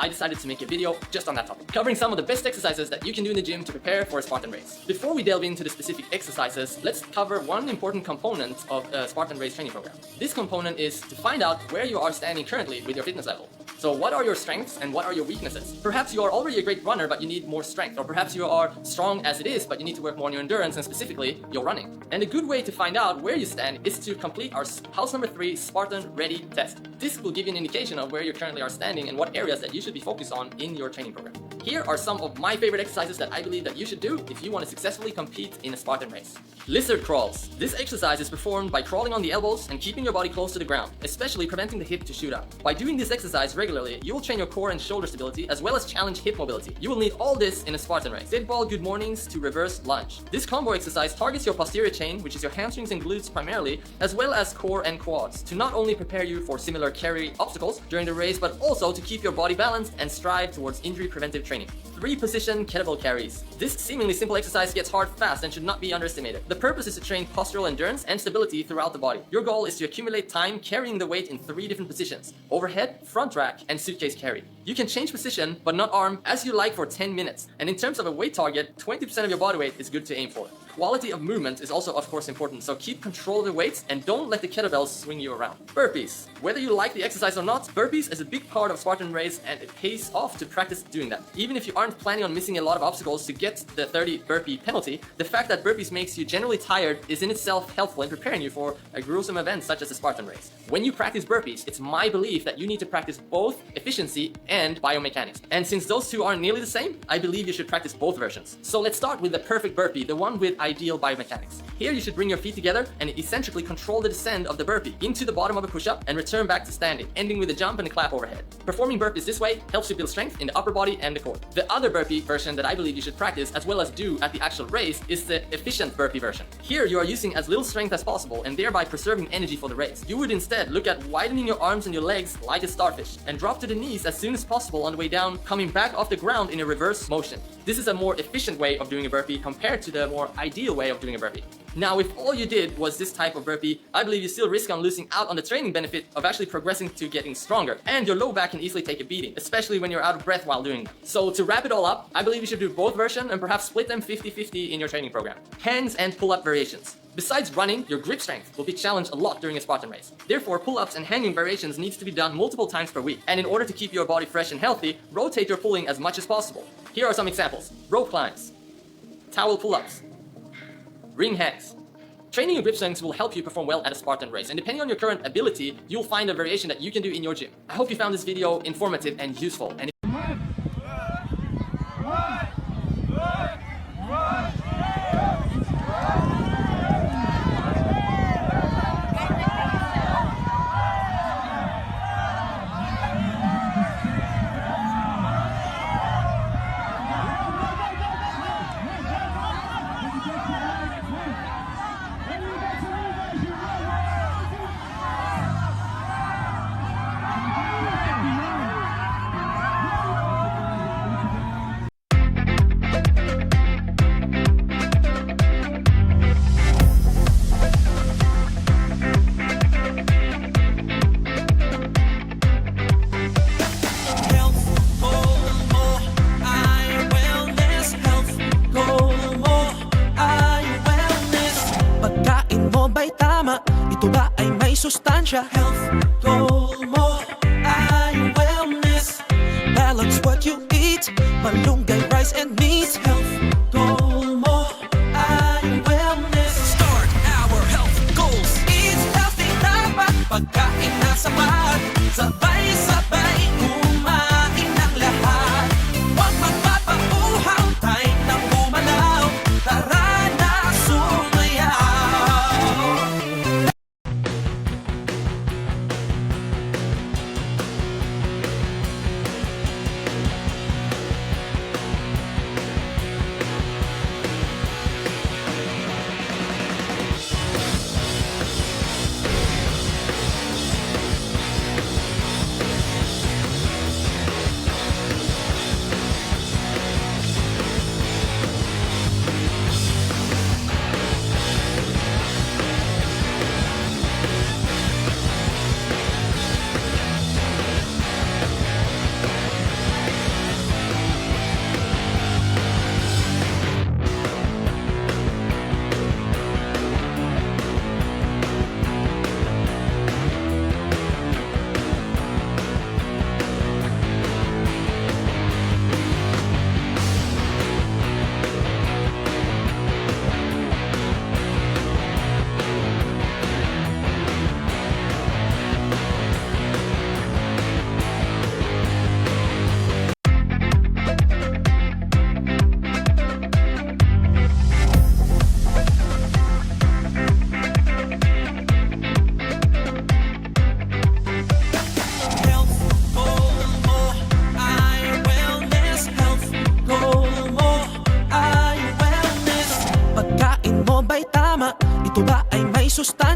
I decided to make a video just on that topic, covering some of the best exercises that you can do in the gym to prepare for a Spartan race. Before we delve into the specific exercises, let's cover one important component of a Spartan race training program. This component is to find out where you are standing currently with your fitness level. So what are your strengths and what are your weaknesses? Perhaps you are already a great runner but you need more strength, or perhaps you are strong as it is but you need to work more on your endurance and specifically your running. And a good way to find out where you stand is to complete our house number 3 Spartan Ready test. This will give you an indication of where you currently are standing and what areas that you should be focused on in your training program. Here are some of my favorite exercises that I believe that you should do if you want to successfully compete in a Spartan race. Lizard crawls. This exercise is performed by crawling on the elbows and keeping your body close to the ground, especially preventing the hip to shoot out. By doing this exercise regularly, you will train your core and shoulder stability as well as challenge hip mobility. You will need all this in a Spartan race. Dead ball good mornings to reverse lunge. This combo exercise targets your posterior chain, which is your hamstrings and glutes primarily, as well as core and quads, to not only prepare you for similar carry obstacles during the race, but also to keep your body balanced and strive towards injury preventive training. 3-position kettlebell carries. This seemingly simple exercise gets hard fast and should not be underestimated. The purpose is to train postural endurance and stability throughout the body. Your goal is to accumulate time carrying the weight in 3 different positions: overhead, front rack, and suitcase carry. You can change position, but not arm, as you like for 10 minutes. And in terms of a weight target, 20% of your body weight is good to aim for. Quality of movement is also of course important, so keep control of the weights and don't let the kettlebells swing you around. Burpees. Whether you like the exercise or not, burpees is a big part of Spartan race and it pays off to practice doing that. Even if you aren't planning on missing a lot of obstacles to get the 30 burpee penalty, the fact that burpees makes you generally tired is in itself helpful in preparing you for a gruesome event such as a Spartan race. When you practice burpees, it's my belief that you need to practice both efficiency and biomechanics. And since those two aren't nearly the same, I believe you should practice both versions. So let's start with the perfect burpee, the one with ideal biomechanics. Here you should bring your feet together and essentially control the descent of the burpee into the bottom of a push-up and return back to standing, ending with a jump and a clap overhead. Performing burpees this way helps you build strength in the upper body and the core. The other burpee version that I believe you should practice as well as do at the actual race is the efficient burpee version. Here you are using as little strength as possible and thereby preserving energy for the race. You would instead look at widening your arms and your legs like a starfish and drop to the knees as soon as possible on the way down, coming back off the ground in a reverse motion. This is a more efficient way of doing a burpee compared to the more ideal way of doing a burpee. Now, if all you did was this type of burpee, I believe you still risk on losing out on the training benefit of actually progressing to getting stronger, and your low back can easily take a beating, especially when you're out of breath while doing them. So to wrap it all up, I believe you should do both versions and perhaps split them 50-50 in your training program. Hands and pull-up variations. Besides running, your grip strength will be challenged a lot during a Spartan race. Therefore, pull-ups and hanging variations needs to be done multiple times per week. And in order to keep your body fresh and healthy, rotate your pulling as much as possible. Here are some examples: rope climbs, towel pull-ups, ring hangs. Training your grip strength will help you perform well at a Spartan race, and depending on your current ability, you'll find a variation that you can do in your gym. I hope you found this video informative and useful. And ito ba ay may sustansya? Health goal mo ay wellness. Balance what you eat, malunggay, rice and meat. Health goal mo ay wellness. Start our health goals. Eat healthy, dapat pagkain na sapat. Sabay-sabay kumain ng lahat. Huwag magpapauhaw, time na bumalaw. Tara na sumayaw.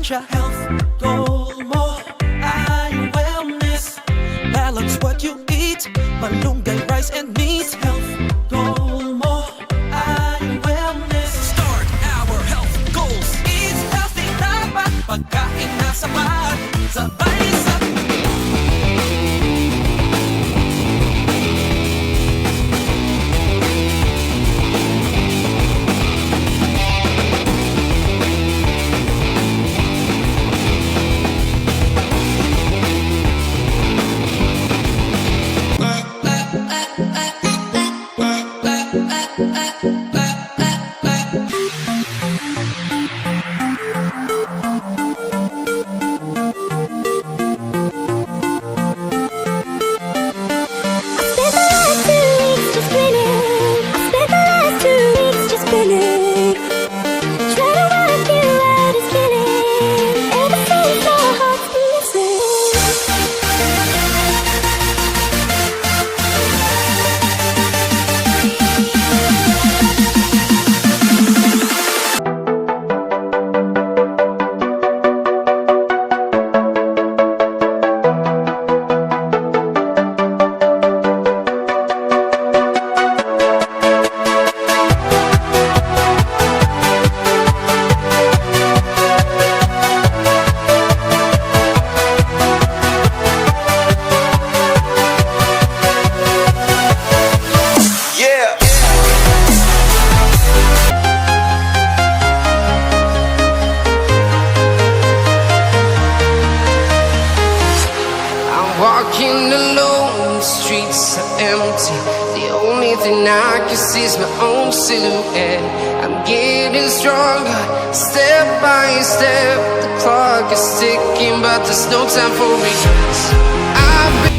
sustansya, health, goal mo ay wellness. Balance what you eat, malunggay, rice and meat. Health, goal mo ay wellness. Start our health goals. Eat healthy, dapat pagkain na sapat. Sabay sa walking alone, the streets are empty. The only thing I can see is my own silhouette. I'm getting stronger, step by step. The clock is ticking, but there's no time for regrets. I've been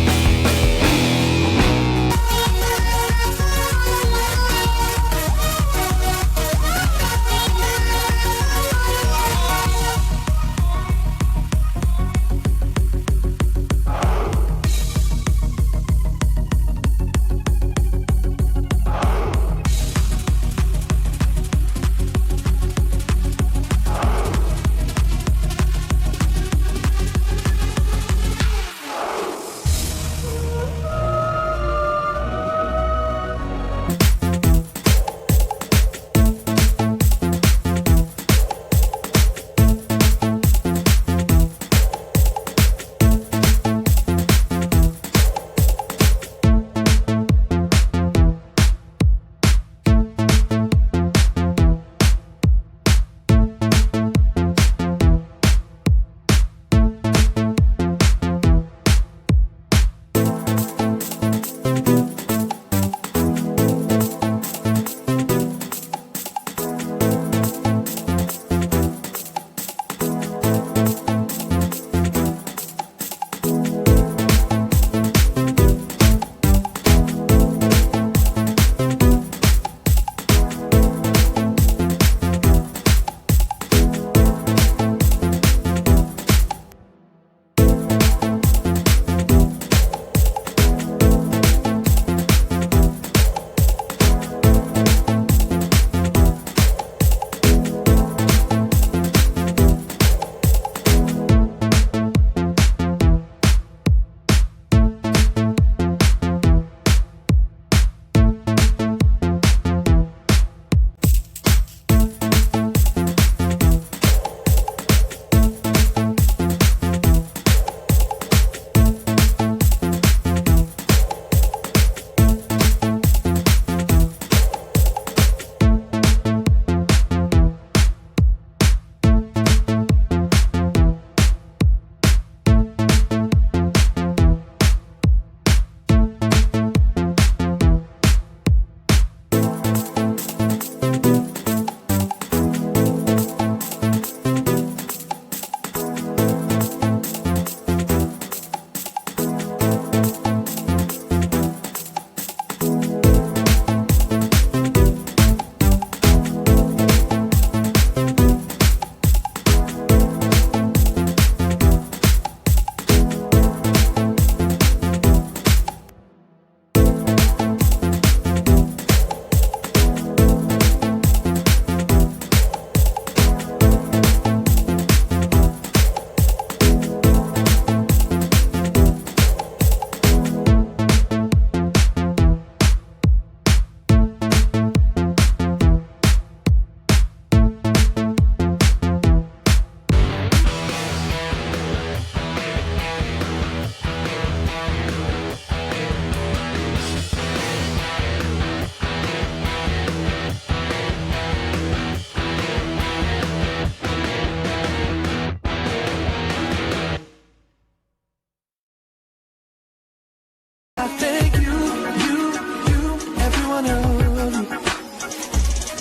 one of you.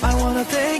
I wanna take